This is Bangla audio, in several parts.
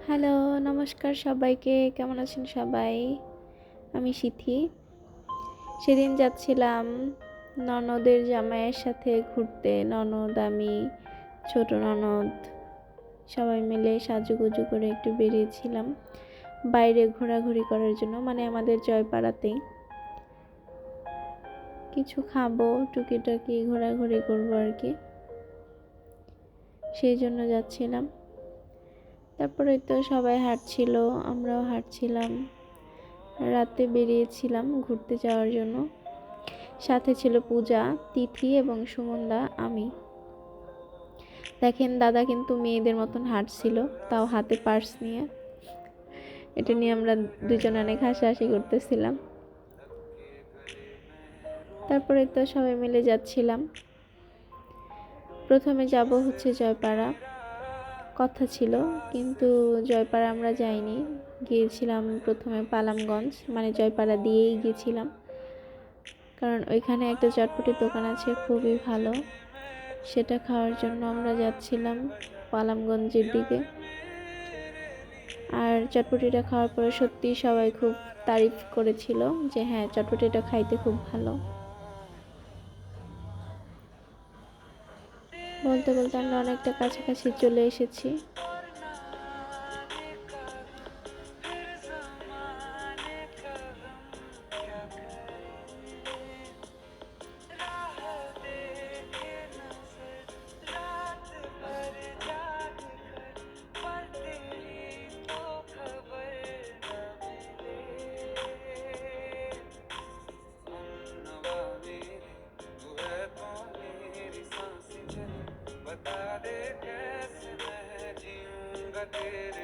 হ্যালো, নমস্কার সবাইকে। কেমন আছেন সবাই? আমি সিথি। সেদিন যাচ্ছিলাম ননদের জামাইয়ের সাথে ঘুরতে। ননদ, আমি, ছোট ননদ সবাই মিলে সাজুগুজু করে একটু বেরিয়েছিলাম বাইরে ঘোরাঘুরি করার জন্য, মানে আমাদের জয়পাড়াতেই। কিছু খাবো, টুকিটাকি ঘোরাঘুরি করবো আর কি, সেই জন্য যাচ্ছিলাম। তারপরে তো সবাই হাঁটছিল, আমরাও হাঁটছিলাম। রাতে বেরিয়েছিলাম ঘুরতে যাওয়ার জন্য। সাথে ছিল পূজা, তিথি এবং সুমনদা, আমি। দেখেন, দাদা কিন্তু মেয়েদের মতন হাঁটছিল, তাও হাতে পার্স নিয়ে। এটা নিয়ে আমরা দুজন অনেক হাসাহাসি করতেছিলাম। তারপরে তো সবাই মিলে যাচ্ছিলাম। প্রথমে যাব হচ্ছে জয়পাড়া, কথা ছিল, কিন্তু জয়পাড়া আমরা যাইনি। গিয়েছিলাম প্রথমে পালামগঞ্জ, মানে জয়পাড়া দিয়েই গিয়েছিলাম, কারণ ওইখানে একটা চটপটির দোকান আছে, খুবই ভালো। সেটা খাওয়ার জন্য আমরা যাচ্ছিলাম পালামগঞ্জের দিকে। আর চটপটিটা খাওয়ার পরে সত্যি সবাই খুব তারিফ করেছিল যে হ্যাঁ, চটপটিটা খাইতে খুব ভালো। বলতে বলতে আমরা অনেকটা কাছাকাছি চলে এসেছি।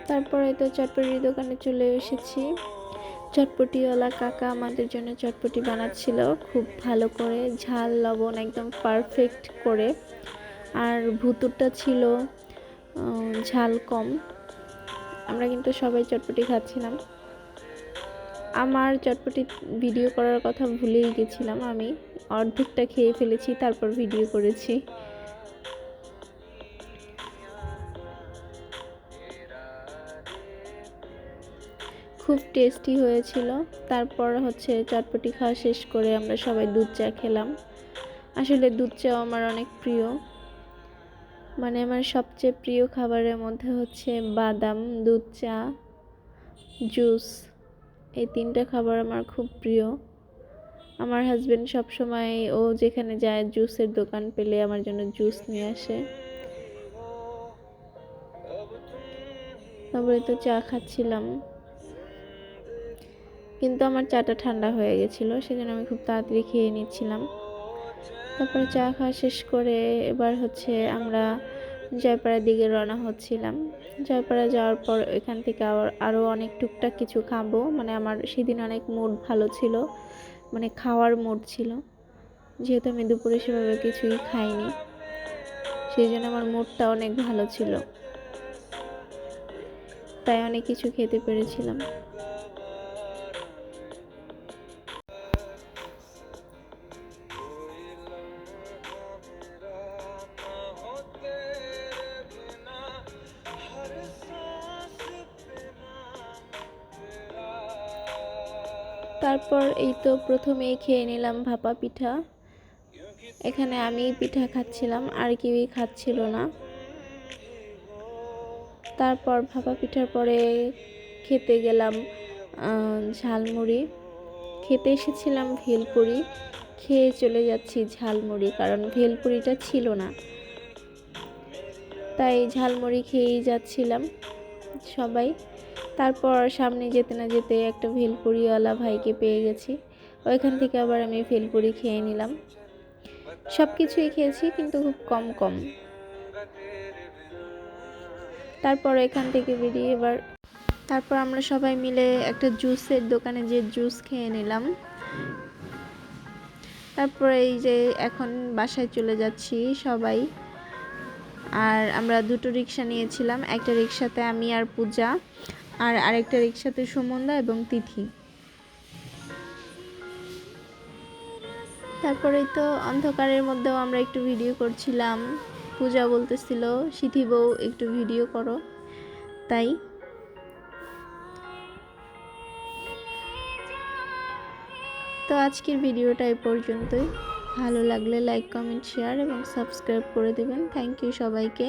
তারপরে তো চটপটির দোকানে চলে এসেছি। চটপটিওয়ালা কাকা আমাদের জন্য চটপটি বানাচ্ছিল খুব ভালো করে, ঝাল লবণ একদম পারফেক্ট করে। আর ভুতুরটা ছিল ঝাল কম। আমরা কিন্তু সবাই চটপটি খাচ্ছিলাম। আমার চটপটি ভিডিও করার কথা ভুলেই গেছিলাম, আমি অর্ধেকটা খেয়ে ফেলেছি, তারপর ভিডিও করেছি। খুব টেস্টি হয়েছিল। তারপর হচ্ছে চটপটি খাওয়া শেষ করে আমরা সবাই দুধ চা খেলাম। আসলে দুধ চা আমার অনেক প্রিয়, মানে আমার সবচেয়ে প্রিয় খাবারের মধ্যে হচ্ছে বাদাম, দুধ চা, জুস, এই তিনটা খাবার আমার খুব প্রিয়। আমার হাজবেন্ড সবসময়, ও যেখানে যায় জুসের দোকান পেলে আমার জন্য জুস নিয়ে আসে। তারপরে তো চা খাচ্ছিলাম, কিন্তু আমার চাটা ঠান্ডা হয়ে গেছিলো, সেজন্য আমি খুব তাড়াতাড়ি খেয়ে নিচ্ছিলাম। তারপরে চা খাওয়া শেষ করে এবার হচ্ছে আমরা জয়পাড়ার দিকে রওনা হচ্ছিলাম। জয়পাড়া যাওয়ার পর এখান থেকে আরও অনেক টুকটাক কিছু খাবো, মানে আমার সেদিন অনেক মুড ভালো ছিল, মানে খাওয়ার মুড ছিল। যেহেতু আমি দুপুরে সেভাবে কিছুই খাইনি, সেই জন্য আমার মুডটা অনেক ভালো ছিল, তাই অনেক কিছু খেতে পেরেছিলাম। তারপর এই তো প্রথমেই খেয়ে নিলাম ভাপা পিঠা। এখানে আমি পিঠা খাচ্ছিলাম, আর কেউই খাচ্ছিল না। তারপর ভাপা পিঠার পরে খেতে গেলাম ঝালমুড়ি। খেতে এসেছিলাম ভেলপুরি, খেয়ে চলে যাচ্ছি ঝালমুড়ি, কারণ ভেলপুরিটা ছিল না, তাই ঝালমুড়ি খেয়েই যাচ্ছিলাম সবাই। তারপর সামনে যেতে না যেতে একটা ভেলপুরিওয়ালা ভাইকে পেয়ে গেছি, ওইখান থেকে আবার আমি ভেলপুরি খেয়ে নিলাম। সব কিছুই খেয়েছি, কিন্তু খুব কম কম। তারপর এখান থেকে বেরিয়ে তারপর আমরা সবাই মিলে একটা জুসের দোকানে যে জুস খেয়ে নিলাম। তারপর এই যে এখন বাসায় চলে যাচ্ছি সবাই। আর আমরা দুটো রিক্সা নিয়েছিলাম, একটা রিক্সাতে আমি আর পূজা, আর আরেকটা রিক্সাতে সুমনদা এবং তিথি। তারপরেই তো অন্ধকারের মধ্যেও আমরা একটু ভিডিও করছিলাম। পূজা বলতেছিল, সিথি বউ একটু ভিডিও করো, তাই তো আজকের ভিডিওটা এই পর্যন্তই। ভালো লাগলে লাইক কমেন্ট শেয়ার এবং সাবস্ক্রাইব করে দেবেন। থ্যাংক ইউ সবাইকে।